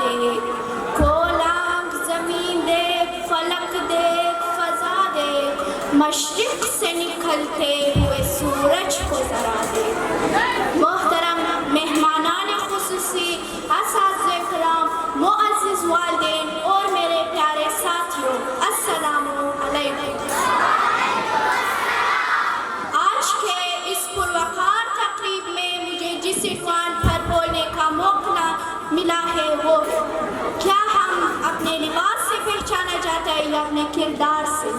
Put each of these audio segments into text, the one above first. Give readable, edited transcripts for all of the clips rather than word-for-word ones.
دیکھ، کھول آنکھ زمین دیکھ، فلک دیکھ، فضا دیکھ، مشرق سے نکلتے ہوئے سورج کو ذرا دیکھ۔ محترم مہمانان خصوصی، اساتذہ کرام، معزز والدین اور میرے پیارے ساتھیوں، السلام علیکم۔ آج کے اس پروقار تقریب میں مجھے جس عنوان پر بولنے کا موقع ملا ہے وہ کیا ہم اپنے لباس سے پہچانا جاتا ہے یا اپنے کردار سے؟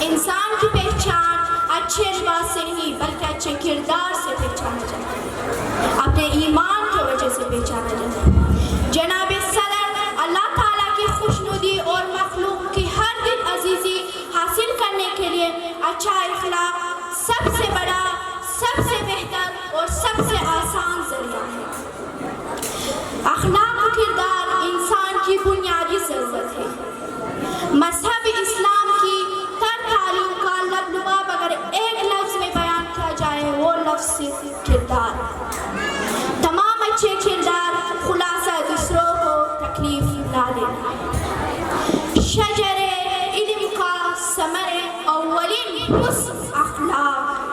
انسان کی پہچان اچھے لباس سے نہیں بلکہ اچھے کردار سے پہچانا جاتا ہے، اپنے ایمان کی وجہ سے پہچانا جاتا ہے۔ جناب صدر، اللہ تعالیٰ کی خوشنودی اور مخلوق کی ہر دل عزیزی حاصل کرنے کے لیے اچھا اخلاق سب سے بڑا، سب سے بہتر اور سب سے آسان ذریعہ ہے۔ اخلاق و کردار انسان کی بنیادی ضرورت ہے۔ مذہب اسلام کی تر تعلیم کا لبلباب اگر ایک لفظ میں بیان کیا جائے وہ لفظ کردار۔ تمام اچھے کردار خلاصہ دوسروں کو تکلیف نہ دینا۔ شجر علم کا ثمر اولین حسن اخلاق۔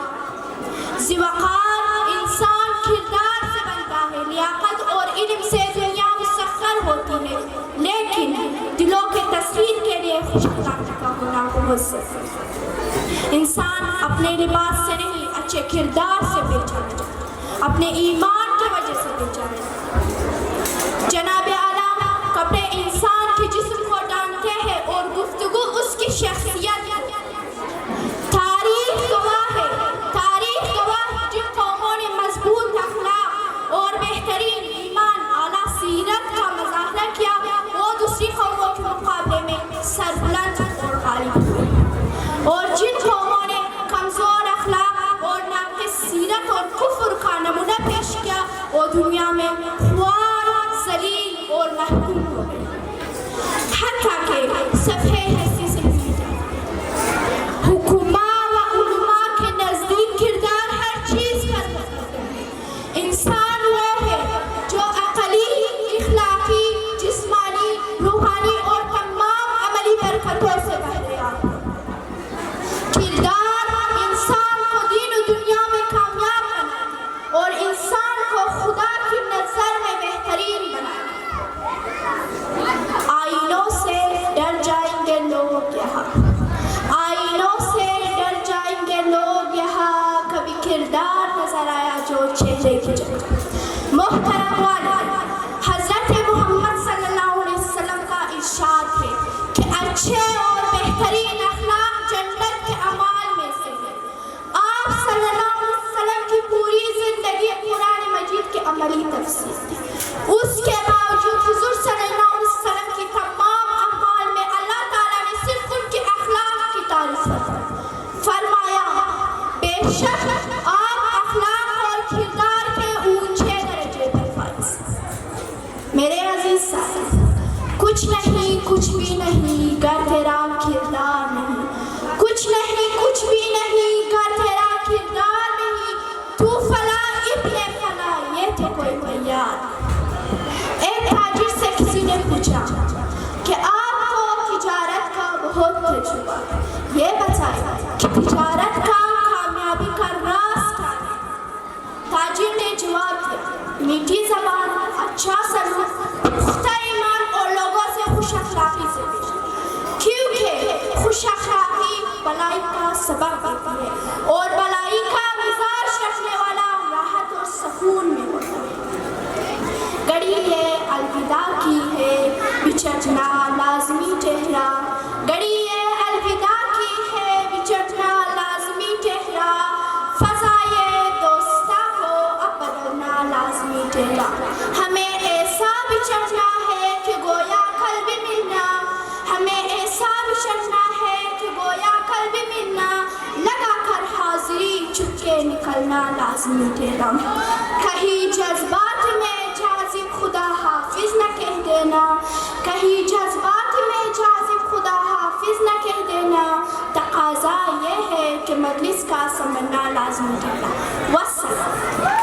ذوقار انسان کردار سے بنتا ہے، لیاقت اور علم سے دنیا مسخر ہوتی ہے، لیکن دلوں کے تسخیر کے لیے خوش اخلاقی کا ہونا بہت ضروری ہے۔ انسان اپنے لباس سے نہیں اچھے کردار سے پہچانا جاتا ہے، اپنے ایمان کی وجہ سے پہچانا جاتا ہے۔ جناب اعلیٰ، کپڑے انسان کے جسم کو ڈھانپتے ہیں اور گفتگو اس کی شخصیت کو۔ تاریخ گواہ ہے، تاریخ گواہ ہے، جن قوموں نے مضبوط اخلاق اور بہترین ایمان، اعلیٰ سیرت کا مظاہرہ کیا، وہ دوسری قوموں کے مقابلے میں سربلند اور غالب ہوئے، اور جن قوموں نے کمزور اخلاق اور ناقص سیرت اور کفر کا نمونہ پیش کیا وہ دنیا میں خوار، ذلیل اور محکوم ہو گئے، حتیٰ کہ صفحے ہستی سے مٹ گئے۔ حکماء و علماء کے نزدیک کردار ہر چیز پر مستقل ہے۔ انسان وہ ہے جو عقلی، اخلاقی، جسمانی، روحانی اور تمام عملی برکتوں سے بہریات ہے۔ کردار انسان کو دین و دنیا میں کامیاب بناتا اور انسان کو خدا کی نظر میں بہترین بناتا۔ آئینوں سے ڈر جائیں گے لوگ یہاں، آئینوں سے ڈر جائیں گے لوگ یہاں، کبھی کردار نظر آیا جو چہرے کی جگہ۔ محترم والد، حضرت محمد صلی اللہ علیہ وسلم کا ارشاد ہے کہ اچھے اور بہترین اخلاق جنت کے اعمال میں سے ہے۔ آپ صلی اللہ علیہ وسلم کی پوری زندگی قرآن مجید کے عملی تفسیر تھی، اس کے باوجود حضور صلی اللہ علیہ وسلم کی تمام اعمال میں اللہ تعالیٰ نے صرف ان کے اخلاق کی تعریف فرمایا، بے شک آپ اخلاق اور کردار کے اونچے درجے پر فائز۔ میرے عزیز ساتھی، کچھ نہیں، کچھ بھی نہیں گر تیرا کردار نہیں، کچھ نہیں، کچھ بھی نہیں گر تیرا کردار نہیں، تو فلا ابن فلا، یہ تھے کوئی معیار۔ ایک تاجر سے کسی نے پوچھا کہ آپ کو تجارت کا بہت تجربہ ہے، یہ بتائیں کہ تجارت کا کامیابی کا راز کیا ہے؟ تاجر نے جواب دیا، میٹھی زبان، اچھا سلوک، پختہ ایمان اور لوگوں سے خوش اخلاقی سے پیش، کیونکہ خوش اخلاقی بلائی کا سبب دیتی ہے اور بلائی کا مزاج رکھنے والا راحت اور سکون میں ہوتا ہے۔ گڑی ہے الوداع کی ہے بچھڑنا لازمی چہرہ، گڑی ہے الوداع کی ہے بچھڑنا لازمی چہرہ، فضائے دوستہ کو اب بدلنا لازمی چہرہ۔ ہمیں ایسا بچھڑنا ہے کہ گویا کل بھی ملنا، ہمیں ایسا بچھڑنا ہے کہ گویا کل بھی ملنا، لگا کر حاضری چپکے نکلنا لازمی چہرہ۔ کہیں جذبات میں جازب خدا حافظ نہ کہہ دینا، کہیں جذبات میں جازب خدا حافظ نہ کہہ دینا، تقاضا یہ ہے کہ مجلس کا سمجھنا لازمی ہے۔ والسلام۔